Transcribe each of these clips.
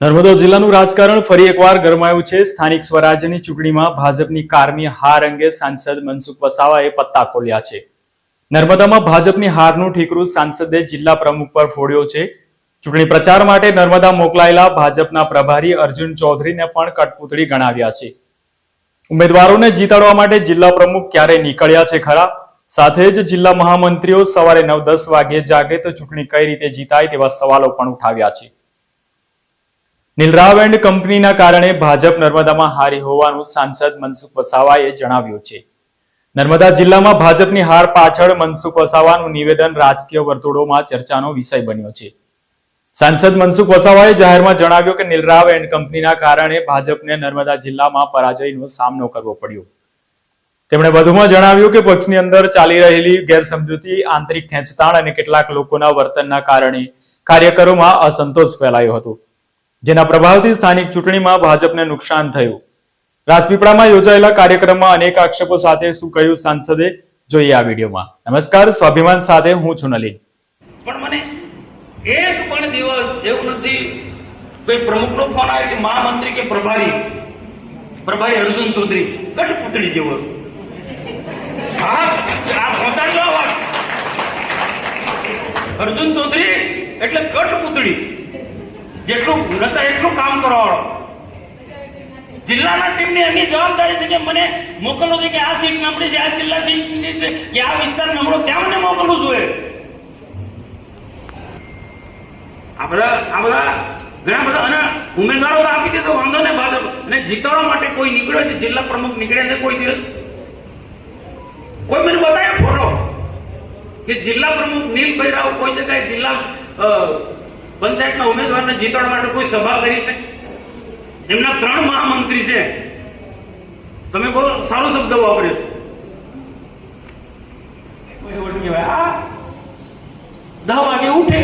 નર્મદા જિલ્લાનું રાજકારણ ફરી એકવાર ગરમાયું છે। સ્થાનિક સ્વરાજ્યની ચૂંટણીમાં ભાજપની કારમી હાર અંગે સાંસદ મનસુખ વસાવાએ પત્તા ખોલ્યા છે। નર્મદામાં ભાજપની હારનું ઠીકરું સાંસદે જિલ્લા પ્રમુખ પર ફોડ્યો છે। ચૂંટણી પ્રચાર માટે નર્મદા મોકલાયેલા ભાજપના પ્રભારી અર્જુન ચૌધરીને પણ કઠપૂતળી ગણાવ્યા છે। ઉમેદવારોને જીતાડવા માટે જિલ્લા પ્રમુખ ક્યારે નીકળ્યા છે ખરા? સાથે જ જિલ્લા મહામંત્રીઓ સવારે 9-10 વાગ્યે જાગે તો ચૂંટણી કઈ રીતે જીતાય તેવા સવાલો પણ ઉઠાવ્યા છે। નીલરાવ એન્ડ કંપનીના કારણે ભાજપ નર્મદામાં હારી હોવાનું સાંસદ મનસુખ વસાવાએ જણાવ્યું છે। નર્મદા જિલ્લામાં ભાજપની હાર પાછળ મનસુખ વસાવાનું નિવેદન રાજકીય વર્તુળોમાં ચર્ચાનો વિષય બન્યો છે। સાંસદ મનસુખ વસાવાએ જાહેરમાં જણાવ્યું કે નીલરાવ એન્ડ કંપનીના કારણે ભાજપને નર્મદા જિલ્લામાં પરાજયનો સામનો કરવો પડ્યો। તેમણે વધુમાં જણાવ્યું કે પક્ષની અંદર ચાલી રહેલી ગેરસમજૂતી, આંતરિક ખેંચતાણ અને કેટલાક લોકોના વર્તનના કારણે કાર્યકરોમાં અસંતોષ ફેલાયો હતો, જેના પ્રભાવથી સ્થાનિક ચૂંટણીમાં ભાજપને નુકસાન થયું। રાજપીપળામાં યોજાયેલા કાર્યક્રમમાં અનેક આક્ષેપો સાથે શું કહ્યું સાંસદે, જોઈએ આ વિડીયોમાં। નમસ્કાર, સ્વાભિમાન સાથે હું છું નલિન। પણ મને એક પણ દિવસ એવું નથી કોઈ પ્રમુખનો ફોન આવ્યો કે મહામંત્રી કે પ્રભારી અર્જુન ચૌધરી કઠપૂતળી જેવો, હા આ પહોંચાડજો આ વાત, અર્જુન ચૌધરી એટલે કઠપૂતળી, જેટલું નતા એટલું કામ કરવાવાળો। જિલ્લાના ટીમની એની જવાબદારી છે કે મને મોકલવું છે કે આ સીટ નબળી છે, આ જિલ્લા સીટની છે કે આ વિસ્તાર નબળો, ત્યાં મને મોકલવું જોઈએ। આ બધા ઘણા બધા અને ઉમેદવારો આપી દીધો, વાંધો ને ભાજપ ને જીતાડવા માટે કોઈ નીકળ્યો છે, જિલ્લા પ્રમુખ નીકળ્યા છે કોઈ દિવસ? કોઈ મને બતાવે ફોટો કે જિલ્લા પ્રમુખ નીલભાઈ રાવ કોઈ જગ્યાએ જિલ્લા પંચાયતના ઉમેદવારને જીતાડવા માટે કોઈ સભા કરી છે? એમના 3 મહામંત્રી છે, તમે બહુ સારો શબ્દ વાપર્યો, કોઈ 10 વાગે ઉઠે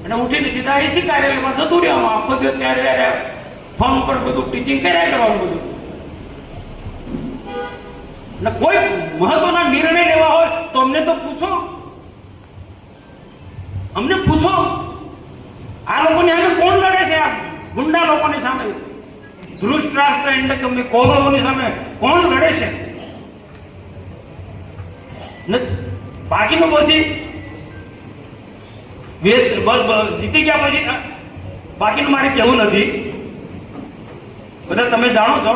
અને ઉઠીને સીધા એસી કાર્યાલયમાં જતું રહેવાનું, આખો દિવસ ત્યારે ફોન ઉપર બધું ટીચિંગ કર્યા કરવાનું બધું, અને કોઈ મહત્વના નિર્ણય લેવા હોય તો અમને તો પૂછો, અમને પૂછો। આ લોકોની સામે કોણ લડે છે? આ ગુંડા લોકોની સામે, ધૃષ્ટરાષ્ટ્ર એન્ડ કંપની કોલોની સામે કોણ લડે છે? બાકીનું પછી જીતી ગયા પછી બાકીનું મારે કહેવું નથી, બધા તમે જાણો છો।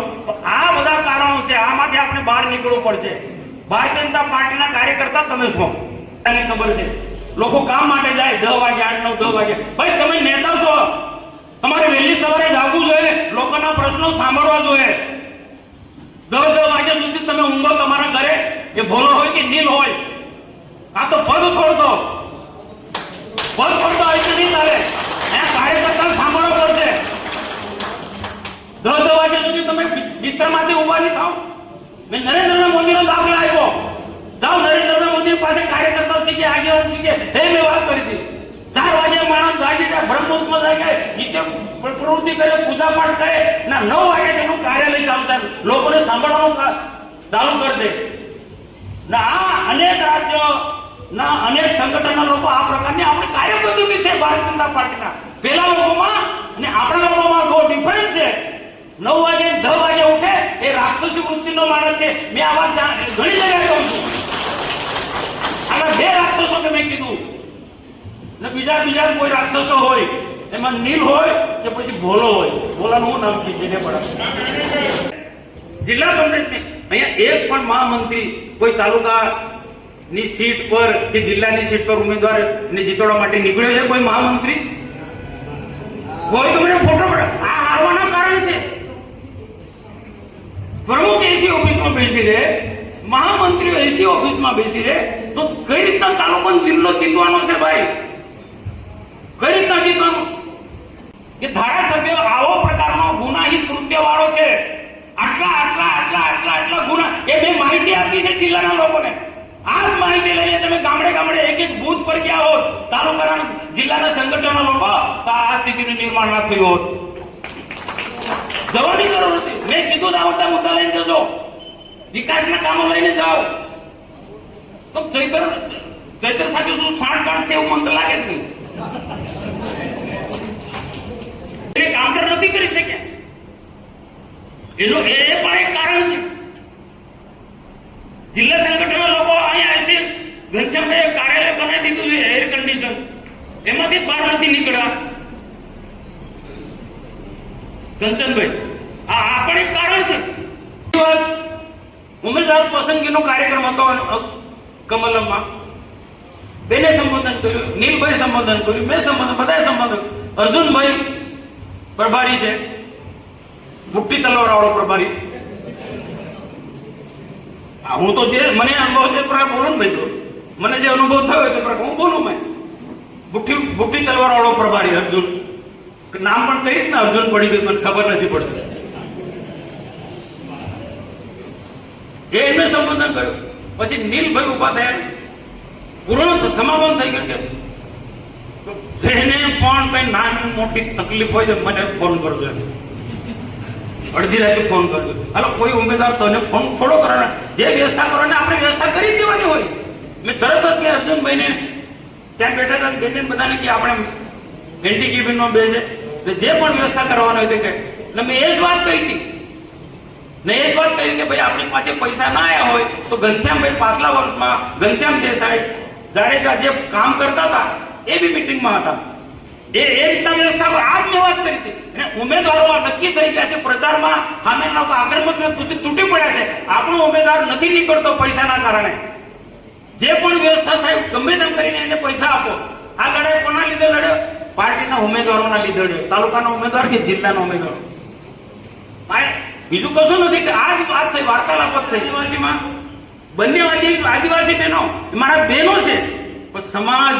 આ બધા કારણો છે, આમાંથી આપણે બહાર નીકળવું પડશે। ભારતીય જનતા પાર્ટીના કાર્યકર્તા તમે છો, એને ખબર છે। લોકો કામ માટે જાય 10 વાગે, 8-9-10 વાગે, ભાઈ તમે નેતા છો, તમારે વહેલી સવારે જાગવું જોઈએ, લોકોના પ્રશ્નો સાંભળવા જોઈએ। 10 વાગ્યા સુધી તમે ઊંઘો તમારા ઘરે, એ ભોલો હોય કે નીલ હોય, આ તો પગ છોડતો હોય તો નહીં ચાલે, એના કાર્યકર્તા સાંભળવા પડશે। 10 વાગ્યા સુધી તમે બિસ્તરમાંથી ઉભા નહીં થાવ। મેં નરેન્દ્ર મોદીનો દાખલો આપ્યો, જાઓ નરેન્દ્ર મોદી પાસે કાર્યકર્તા શીખે, આગેવાન શીખે, મેં વાત કરી હતી। 4 વાગે માણસ જાગી જાય, બ્રહ્મુહૂર્તમાં જાગે, નિત્ય પ્રવૃત્તિ કરે, પૂજા પાઠ કરે, ના 9 વાગે તેનું કાર્યાલય ચાલુ થાય, લોકોને સાંભળવાનું ચાલુ કરી દે। ના આ અનેક રાજ્યો ના અનેક સંગઠનના લોકો આ પ્રકારની આપણી કાર્યપદ્ધતિ છે ભારતીય જનતા પાર્ટીના। પેલા લોકોમાં અને આપણા લોકોમાં બહુ ડિફરન્સ છે। 9 વાગે 10 વાગે ઉઠે એ રાક્ષસી વૃત્તિનો માણસ છે। મેં આ વાત ઘણી જગ્યાએ કહું છું। આના 2 રાક્ષસો કે મેં કીધું ને બીજા કોઈ રાક્ષસો હોય, એમાં નીલ હોય કે પછી ભોલો હોય, ભોલાનું હું નામ છે જેને પણ જિલ્લા પંચાયતની અહીંયા એક પણ મહામંત્રી કોઈ તાલુકાની સીટ પર કે જિલ્લાની સીટ પર ઉમેદવાર ને જીતવા માટે નીકળ્યો છે કોઈ મહામંત્રી? કોઈ તો મને ફોટો પડે, આ હારવાના કારણ છે। પ્રમુખ એસી ઓફિસમાં બેસી રહે, મહામંત્રીઓ એસી ઓફિસમાં બેસી રહે, તો કઈ રીતના તાલુકો જિલ્લો જીતવાનો છે ભાઈ? કઈ રીતના જીતવાનું? કે ધારાસભ્ય આવો પ્રકારનો ગુનાહિત કૃત્ય વાળો છે, આટલા ગુના, એ મેં માહિતી આપી છે જિલ્લાના લોકોને। આ જ માહિતી લઈને તમે ગામડે એક બૂથ પર ગયા હોત, તાલુકાના જિલ્લાના સંગઠનના લોકો, તો આ સ્થિતિનું નિર્માણ ના થયું હોત। જવાની જરૂર નથી, મેં કીધું આવતા મુદ્દા લઈને જજો, વિકાસના કામો લઈને જાઓ। તો ચૈતર સાથે શું સાંઠ ગાંઠ છે એવું મને લાગે જ નહીં। કાઉન્ટર નથી કરી શક્યા. એનું એ પણ એક કારણ છે. જિલ્લા સંગઠનના લોકો અહીંયા એસી ઘનશ્યામભાઈએ કાર્યાલય બનાવી દીધું છે એર કન્ડિશન, એમાંથી બહાર નથી નીકળ્યા. કંચનભાઈ, આ પણ એક કારણ છે. ઉમેદવાર પસંદગીનો કાર્યક્રમ હતો કમલમમાં, બેને સંબોધન કર્યું, નીલભાઈ સંબોધન કર્યું, મેં સંબોધન, બધાએ સંબોધન. અર્જુનભાઈ પ્રભારી છે, મુક્તિ તલવાર વાળો પ્રભારી. હું તો જે મને અનુભવ છે પ્રકાર બોલું ને ભાઈ, મને જે અનુભવ થયો તે પ્રકાર હું બોલું. મેં મુક્તિ તલવાર વાળો પ્રભારી અર્જુન, નામ પણ કહીશ ને, અર્જુન પડી ગયું, મને ખબર નથી પડતી. એમને સંબોધન કર્યું. પછી નીલભાઈ ઉભા થયા, પૂર્ણ સમાપન થઈ ગયું કે જેને પણ કઈ નાની મોટી તકલીફ હોય તો મને ફોન કરજો. અડધી રાતે ફોન કરજો. હાલો, કોઈ ઉમેદવાર તને ફોન થોડો કરવાના, જે વ્યવસ્થા કરવાની આપણે વ્યવસ્થા કરી દેવાની હોય. મેં તરત જ મેં અર્જુનભાઈને ત્યાં બેઠા હતા બેઠે બધાને કે આપણે એન્ટી કેબિનમાં બેસે, જે પણ વ્યવસ્થા કરવાની હોય તે કહે. એટલે મેં એ જ વાત કહી હતી ને, એ જ વાત કહી કે ભાઈ આપણી પાસે પૈસા ના આવ્યા હોય તો ઘનશ્યામભાઈ પાછલા વર્ષમાં ઘનશ્યામ દેસાઈ જાડેજા જે કામ કરતા હતા એ બી મિટિંગમાં હતા. એ રીતના વ્યવસ્થા આ જ મેં વાત કરી હતી. અને ઉમેદવારો નક્કી થઈ ગયા છે પ્રચારમાં, સામેના આક્રમક તૂટી પડ્યા છે. આપણો ઉમેદવાર નથી નીકળતો પૈસાના કારણે. જે પણ વ્યવસ્થા થાય ગમે તેમ કરીને એને પૈસા આપો. આ લડાઈ કોના લીધે લડ્યો? પાર્ટીના ઉમેદવારોના લીધે લડ્યો. તાલુકાના ઉમેદવાર કે જિલ્લાના ઉમેદવારો. બીજું કશું નથી કે આ જ વાત થઈ, વાર્તાલાપ થઈ. આદિવાસીમાં બંને આદિવાસી બહેનો મારા બહેનો છે, પણ સમાજ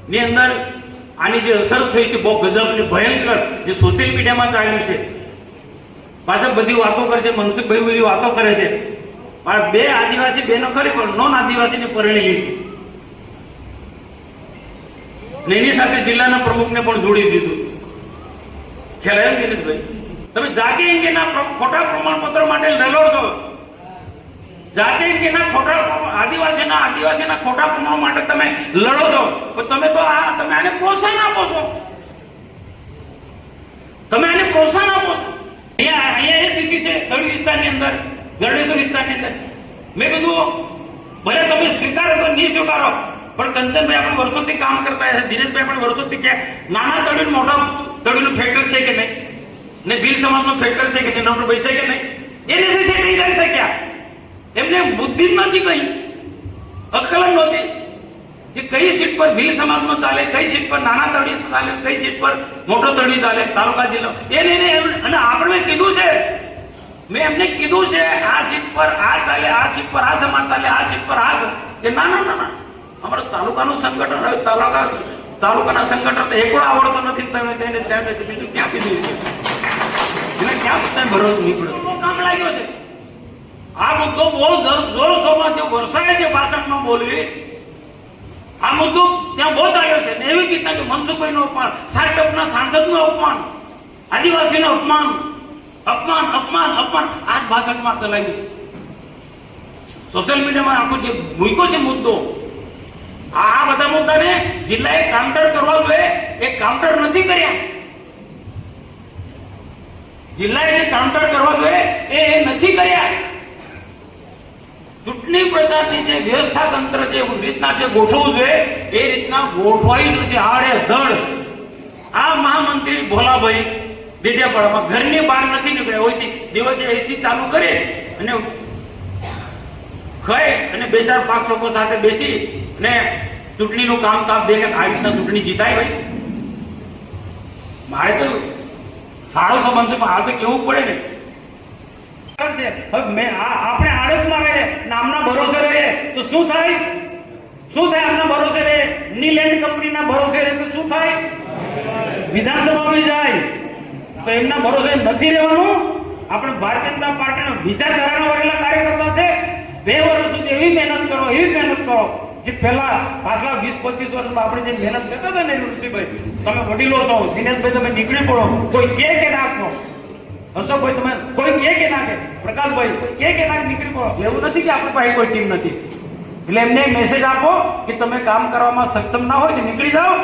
ની અંદર આની જે અસર થઈ છે બહુ ગજબની, ભયંકર, જે સોશિયલ મીડિયામાં ચાલ્યું છે. પાછળ બધી વાતો કરે છે, મનસુખભાઈ બધી વાતો કરે છે. મારા બે આદિવાસી બહેનો ખરી પણ નોન આદિવાસીને પરણેલી છે. એની સાથે જિલ્લાના પ્રમુખને પણ જોડી દીધું. ખ્યાલ આવ્યો કે નથી ભાઈ? તમે જાતિ અંગેના ખોટા પ્રમાણપત્ર માટે લડો છો. જાતિ અંગેના ખોટા આદિવાસીના ખોટા પ્રમાણ માટે તમે લડો છો, પણ તમે તો તમે આને પ્રોત્સાહન આપો છો. તમે આને પ્રોત્સાહન આપો છો. અહીંયા એ સ્થિતિ છે તળી વિસ્તારની અંદર, ગરડેશ્વર વિસ્તારની અંદર. મેં કીધું ભલે તમે સ્વીકારો તો નહીં સ્વીકારો, પણ કંચનભાઈ આપણે વર્ષોથી કામ કરતા હશે, દિનેશભાઈ આપણે વર્ષોથી ક્યાં નાના તળીનું મોટા તળીનું ફેક્ટર છે કે નહીં, ને ભીલ સમાજનું ફેક્ટર છે કે નહીં, નવરભાઈ છે કે નહીં, એ નથી સેટિંગ કરી શક્યા. એમને બુદ્ધિ જ નથી, કઈ અક્કલ જ નહોતી કે કઈ સીટ પર ભીલ સમાજમાં ચાલે, કઈ સીટ પર નાના તળી ચાલે, કઈ સીટ પર મોટો તળી ચાલે, તાલુકા જિલ્લો. અને આપણે મેં કીધું છે, મેં એમને કીધું છે આ સીટ પર આ ચાલે, આ સીટ પર આ સમાજ ચાલે, આ સીટ પર આ કે ના ના ના ના. અમારું તાલુકાનું સંગઠન રહ્યું, તાલુકાના સંગઠન તો એકડો આવડતો નથી. તમે તેને બીજું ક્યાં કીધું છે? એને ક્યાં ભરોસો નીકળ્યો? કામ લાગ્યો છે. આ મુદ્દો બહુ જોરશોરમાં જે વરસાય છે ભાષણમાં બોલવી, આ મુદ્દો ત્યાં બહુ આવ્યો છે. ને એવી રીતના કે મનસુખભાઈનું અપમાન, સાહેબના સાંસદનું અપમાન, આદિવાસીનું અપમાન, અપમાન અપમાન અપમાન આ જ ભાષણમાં ચલાવ્યું. સોશિયલ મીડિયામાં આખો જે મૂક્યો છે મુદ્દો, આ બધા મુદ્દાને જિલ્લાએ કાઉન્ટર કરવા જોઈએ, એ કાઉન્ટર નથી કર્યા. જિલ્લાએ જે કાઉન્ટર કરવા જોઈએ એ નથી કર્યા. ચૂંટણી પ્રચારની જે વ્યવસ્થા તંત્ર જે રીતના જે ગોઠવવું જોઈએ એ રીતના ગોઠવાઈ નથી. આડે ધડ આ મહામંત્રી ભોલાભાઈ ડેડિયાપાડામાં ઘરની બહાર નથી નીકળ્યા. દિવસે એસી ચાલુ કરે અને ખાય અને 2-4-5 લોકો સાથે બેસી ને ચૂંટણીનું કામ દેખે. આવી રીતના ચૂંટણી જીતાય ભાઈ? મારે તો સારો સંબંધ છે, આ તો કેવું પડે ને. આપણે આળસમાં રહે, નામના ભરોસે રહે તો શું થાય? શું થાય? આમના ભરોસે રહે, નીલેન્ડ કંપનીના ભરોસે રહે તો શું થાય? વિધાનસભામાં જાય તો એમના ભરોસે નથી રહેવાનું. આપણે ભારતીય જનતા પાર્ટીના વિચારધારાના વળેલા કાર્યકર્તા છે. 2 વર્ષ સુધી એવી મહેનત કરો જે પહેલા પાછલા 20-25 વર્ષમાં આપણે જે મહેનત કરતા હતા ને ઋષિભાઈ, તમે વડીલો છો, દિનેશભાઈ તમે નીકળી પડો, કોઈ કે નાખો, હર્ષભાઈ તમે કોઈ કે નાખે, પ્રકાશભાઈ કોઈ કે નાખે, નીકળી પડો. એવું નથી કે આપણી પાસે કોઈ ટીમ નથી. એટલે એમને મેસેજ આપો કે તમે કામ કરવામાં સક્ષમ ના હોય તો નીકળી જાઓ,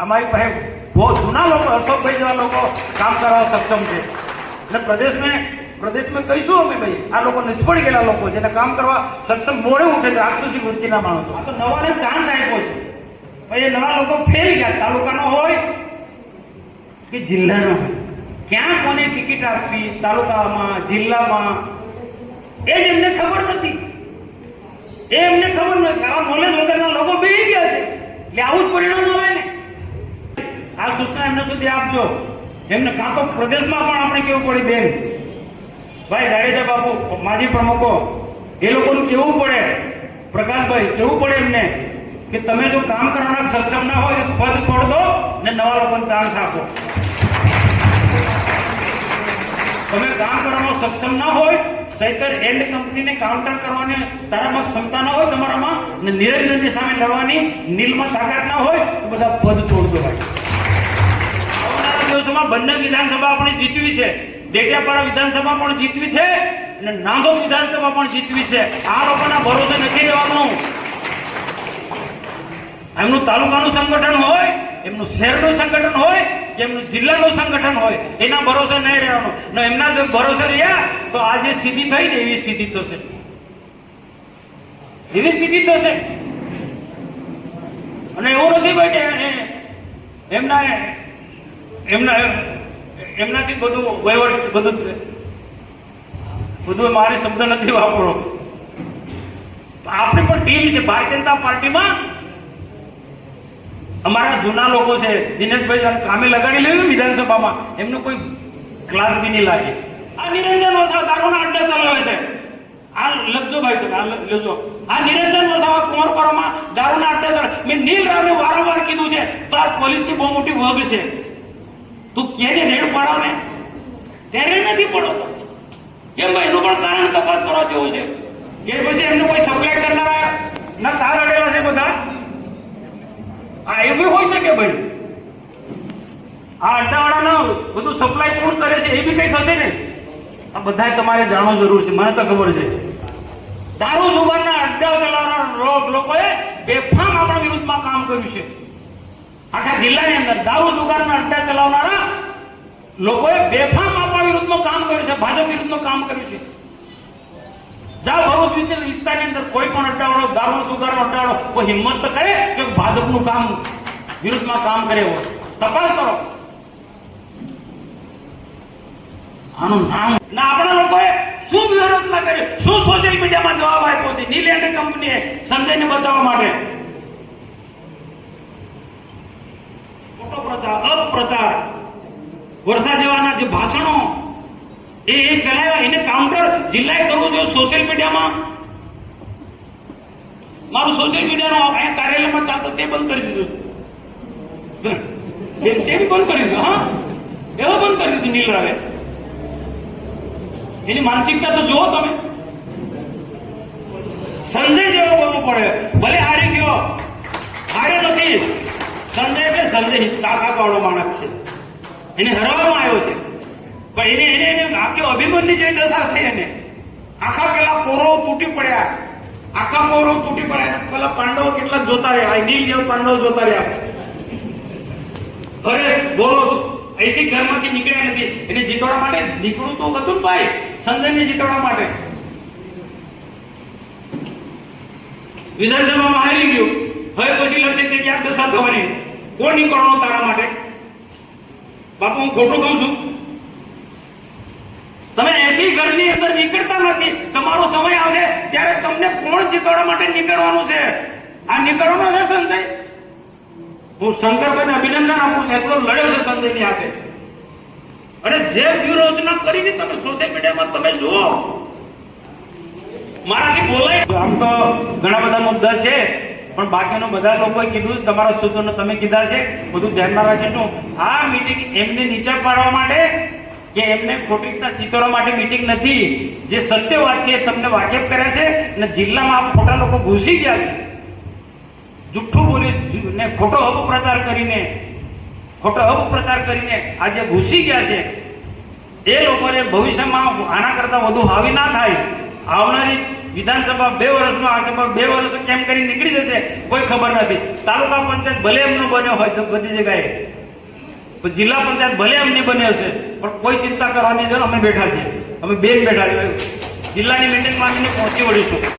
અમારી પાસે બહુ જૂના લોકો, અશોકભાઈ જેવા લોકો કામ કરવા સક્ષમ છે. અને પ્રદેશમાં કહીશું અમે ભાઈ આ લોકો નિષ્ફળ ગયેલા લોકો જેને કામ કરવા સક્ષમ મોડે ઉઠે છે, રાક્ષસી વૃત્તિના માણસો. આ તો નવાને ચાન્સ આપ્યો છે. ભાઈ એ નવા લોકો ફેલ ગયા, તાલુકાનો હોય કે જિલ્લાનો હોય, ક્યાં કોને ટિકિટ આપવી, તાલુકામાં, જિલ્લામાં, એ જ એમને ખબર નથી. એમને ખબર નથી. આવા નોલેજ વગરના લોકો બેસી ગયા છે. એટલે આવું જ પરિણામ આવે ને. આ સૂચના એમને સુધી આપજો. એમને કાં તો પ્રદેશમાં પણ આપણે કેવું પડે બેન, ભાઈ જાડેજા બાપુ, માજી પ્રમુખો, એ લોકોનું કેવું પડે, પ્રકાશભાઈ કેવું પડે એમને કે તમે જો કામ કરવાના સક્ષમ ના હોય તો પદ છોડ દો ને નવા લોકોને ચાન્સ આપો. તમે કામ કરવામાં સક્ષમ ના હોય, ચૈતર એન્ડ કંપનીને કાઉન્ટર કરવાની તારામાં ક્ષમતા ના હોય તમારામાં, ને નિરંજનની સામે લડવાની નીલમાં તાકાત ના હોય તો બધા પદ છોડજો ભાઈ. આવનારા દિવસોમાં બંને વિધાનસભા આપણે જીતવી છે. ડેડિયાપાડા વિધાનસભા પણ જીતવી છે અને નાંદોદ વિધાનસભા પણ જીતવી છે. આ લોકોના ભરોસે નથી રહેવાનું. એમનું તાલુકાનું સંગઠન હોય, એમનું શહેરનું સંગઠન હોય, એમનું જિલ્લાનું સંગઠન હોય, એના ભરોસે નહીં રહેવાનું. ને એમના જો ભરોસે રહ્યા તો આ જે સ્થિતિ થઈ છે એવી સ્થિતિ થશે, એવી સ્થિતિ થશે. અને એવું નથી ભાઈ કે એમનાથી બધું વહીવટ બધું મારે શબ્દ નથી વાપરો. આપણી પણ ટીમ છે ભારતીય જનતા પાર્ટીમાં. અમારા જૂના લોકો છે, દિનેશભાઈ કામે લગાડી લેવું વિધાનસભામાં, એમનો કોઈ ક્લાસ બી નહીં લાગે. આ નિરંજન વસાવા દારૂના અડ્ડા ચલાવે છે. આ લખજો ભાઈ, આ લેજો. આ નિરંજન વસાવા કુંવરપરામાં દારૂના અડ્ડા ચલાવે. મેં નીલ રાવને વારંવાર કીધું છે તો આ પોલીસની બહુ મોટી વગ છે. તું ક્યારે રેડ પાડો ને ત્યારે નથી પડતો. કેમ ભાઈ? એનું પણ કારણ તપાસ કરવા જેવું છે. કે પછી એમને કોઈ સપ્લાય કરનારા ના તાર અડેલા છે બધા. આ એ બી હોઈ શકે ભાઈ. આ અડ્ડાવાળાનો બધું સપ્લાય કોણ કરે છે એ બી કઈ થશે ને. આ બધા તમારે જાણવું જરૂર છે. મને તો ખબર છે દારૂ જુગારના અડ્ડા ચલાવનાર લોકોએ બેફામ આપણા વિરુદ્ધમાં કામ કર્યું છે. આખા જિલ્લાની અંદર દારૂ જુગારના અડ્ડા ચલાવનારા લોકોએ બેફામ આપણા વિરુદ્ધમાં કામ કર્યું છે, ભાજપ વિરુદ્ધમાં કામ કર્યું છે. જાઓ ભરૂચ વિસ્તારની અંદર કોઈ પણ અડ્ડાવાળો, દારૂ જુગારનો અડ્ડાવાળો કોઈ હિંમત તો કરે કે ભાજપનું કામ વિરુદ્ધમાં કામ કરે હોય. તપાસ કરો. આનું નામ ના આપણા લોકોએ શું વિરોધમાં કર્યું, શું સોશિયલ મીડિયામાં જવાબ આપ્યો છે નીલેન્ડ કંપનીએ સંજયને બચાવવા માટે. ખોટો પ્રચાર, અપપ્રચાર, વર્ષા જેવાના જે ભાષણો એ ચલાવ્યા, એને કાઉન્ટર જિલ્લાએ કરવું જોઈએ. સોશિયલ મીડિયામાં મારું સોશિયલ મીડિયાનો અહીંયા કાર્યાલયમાં ચાલતો તે બંધ કરી દીધું. તે બી બંધ કરી દીધું. હા, એવો બંધ કરી દીધું નીલ રાવે. એની માનસિકતા તો જુઓ તમે. સંજય જેવો બોલવું પડે. ભલે હારી ગયો, હારે નથી. સંજય છે, સંજય તાકાત વાળો માણસ છે. એને હરાવવામાં આવ્યો છે પણ એને આખી અભિમન્યુ જેવી દશા થઈ. એને આખા પેલા કોરો તૂટી પડ્યા, આખા કોરો તૂટી પડ્યા. પેલા પાંડવો કેટલા જોતા રહ્યા, નીલ જેવા પાંડવો જોતા રહ્યા. અરે બોલો, એસી ઘરમાંથી નીકળ્યા નથી. એને જીતવા માટે નીકળવું તો હતું ભાઈ, સંજયને જીતવા માટે. વિધાનસભામાં હારી ગયું. હવે પછી લડશે તે ક્યાંક દશા થવાની. કોણ નીકળવાનું તારા માટે? બાપુ હું ખોટું કહું છું? તમે 80 ઘરની અંદર નીકળતા નથી. તમારો સમય આવશે ત્યારે તમને કોણ જીતવા માટે નીકળવાનું છે? આ નીકળવાનો છે સંજય. હું શંકરભાઈને અભિનંદન આપું. એટલો લડ્યો છે સંજયની હાથે. અને જે વ્યૂહરચના કરી છે તમે સોશિયલ મીડિયામાં તમે જુઓ. મારાથી બોલાય. આમ તો ઘણા બધા મુદ્દા છે પણ બાકીનો બધા લોકોએ કીધું, તમારા સૂત્રોને તમે કીધા છે, બધું ધ્યાનમાં રાખીશું. આ મીટિંગ એમને નીચે પાડવા માટે કે એમને ખોટી રીતના ચિતરવા માટે મીટિંગ નથી. જે સત્ય વાત છે તમને વાકેફ કર્યા છે અને જિલ્લામાં આ ખોટા લોકો ઘૂસી ગયા છે. જુઠ્ઠું બોલી ને ખોટો અપપ્રચાર કરીને આજે ઘૂસી ગયા છે. એ લોકોને ભવિષ્યમાં આના કરતા વધુ હાવી ના થાય. આવનારી વિધાનસભા 2 વર્ષમાં આ 2 વર્ષ કેમ કરી નીકળી જશે કોઈ ખબર નથી. તાલુકા પંચાયત ભલે એમનો બન્યો હોય તો બધી જગ્યાએ પણ જિલ્લા પંચાયત ભલે એમની બને હશે પણ કોઈ ચિંતા કરવાની જરૂર, અમે બેઠા છીએ, અમે બેન બેઠા છીએ, જિલ્લાની મિટિંગમાં આવીને પહોંચી વળીશું.